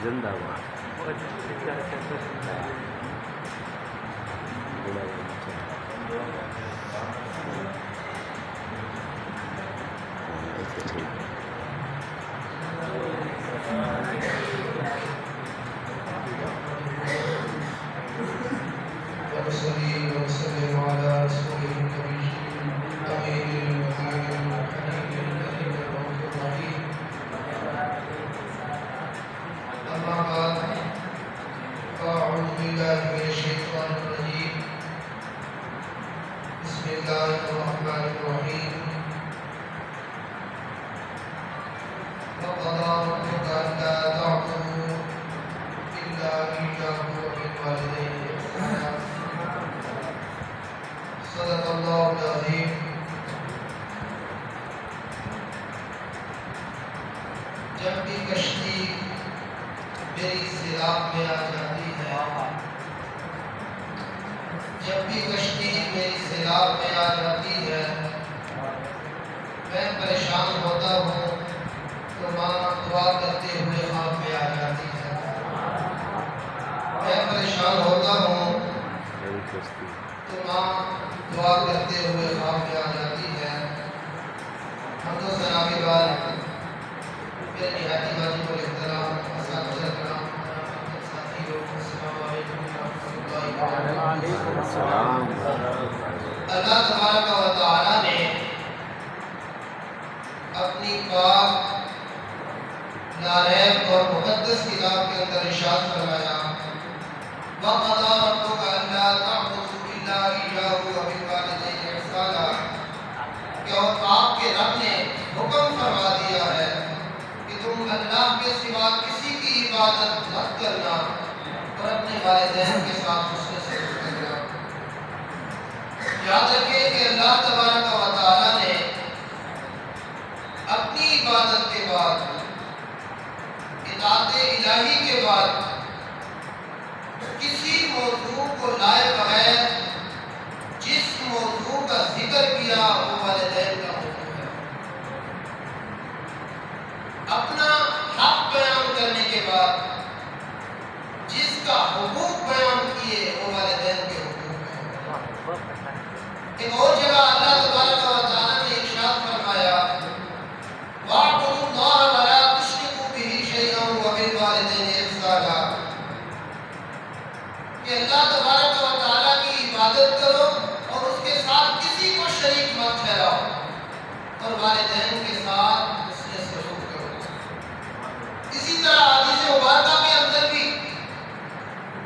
زندہ باد. وسلم على رسوله النبي الأمين المكين الحنين الأمين الرؤوف الرحيم. أما بعد فأعوذ بالله من الشيطان الرجيم. بسم الله الرحمن الرحيم. وقضى ربك ألا تعبدوا إلا إياه وبالوالدين إحسانا. صدق اللہ العظیم. جب بھی کشتی میری سیلاب میں آ جاتی ہے، جب بھی کشتی میری سیلاب میں آ جاتی ہے، میں پریشان ہوتا ہوں تو ماں دعا کرتے ہوئے خواب میں آ جاتی ہے. میں پریشان ہوتا ہوں تو ماں دعا کرتے ہوئے خواب میں آ جاتی ہے. ہم تو سلام بار میرے نہایت واجب الاحترام اساتذہ کرام ساتھیوں، السلام علیکم ورحمۃ اللہ وبرکاتہ. اللہ تبارک و تعالی نے اپنی پاک ناریب اور مقدس کتاب کے اندر ارشاد فرمایا وَقَضَىٰ رَبُّكَ أَلَّا تَعْبُدُوا إِلَّا إِيَّاهُ وَبِالْوَالِدَيْنِ إِحْسَانًا، کہ اور آپ کے رب نے حکم فرما دیا ہے کہ تم اللہ کے سوا کسی کی عبادت مت کرنا اور اپنے والدین کے ساتھ حسن سلوک کرنا. یاد رکھیں کہ اللہ تبارک و تعالی نے اپنی عبادت کے بعد، اطاعت الہی کے بعد کسی موضوع کو لائے بغیر جس موضوع کا ذکر کیا وہ والدین کا موضوع ہے. اپنا حق بیان کرنے کے بعد جس کا حقوق بیان کیے وہ والدین کے حقوق ہیں. ایک اور جگہ اللہ تبارک و تعالی نے ارشاد فرمایا وَاعْبُدُوا اللَّهَ وَلَا تُشْرِكُوا بِهِ شَيْئًا وَبِالْوَالِدَيْنِ إِحْسَانًا، کہ اللہ تبارک و تعالیٰ کی عبادت کرو اور اس کے ساتھ کسی کو شریک مت ٹھہراؤ اور والدین کے ساتھ حسن سلوک کرو. اسی طرح حدیث مبارکہ کے اندر بھی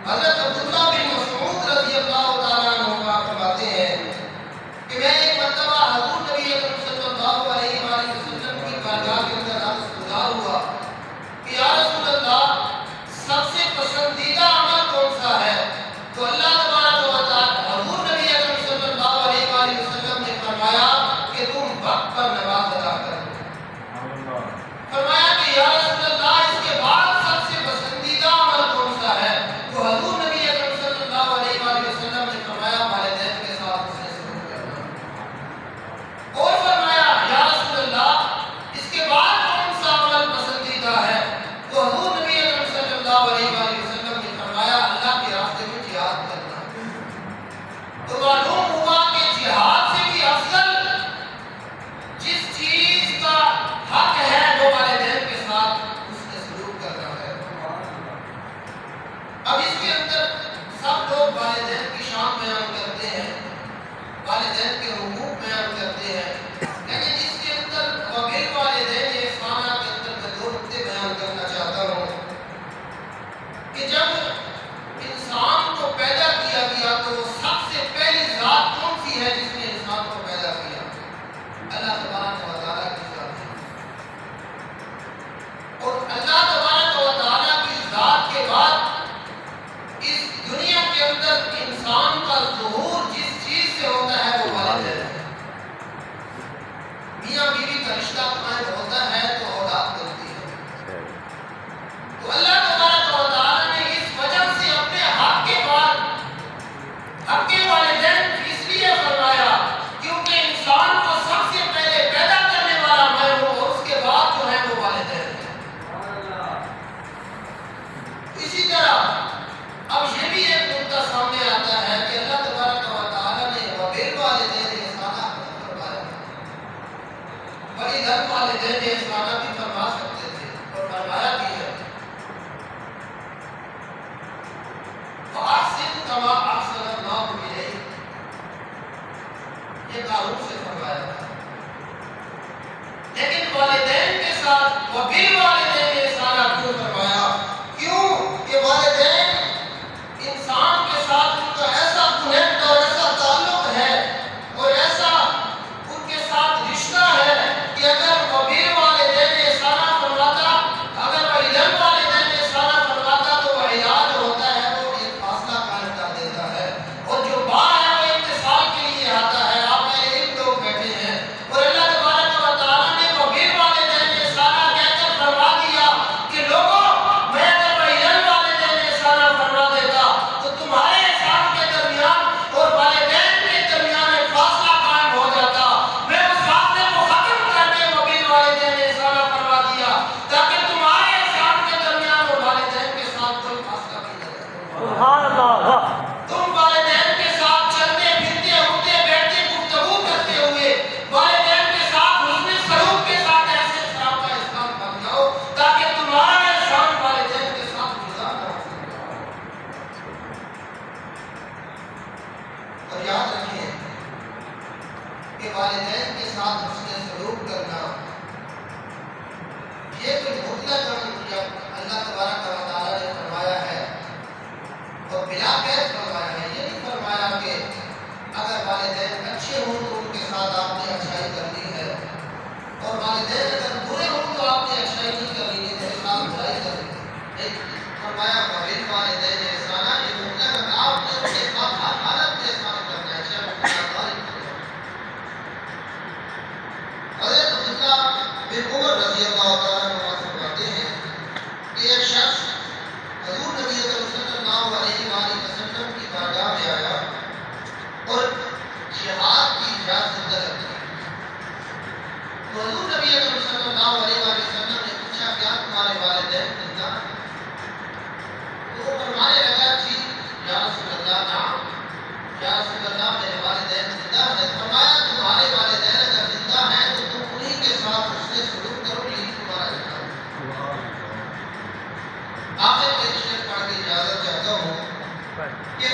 حضرت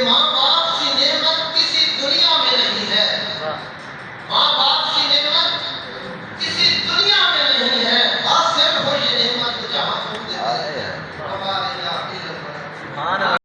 ماں باپ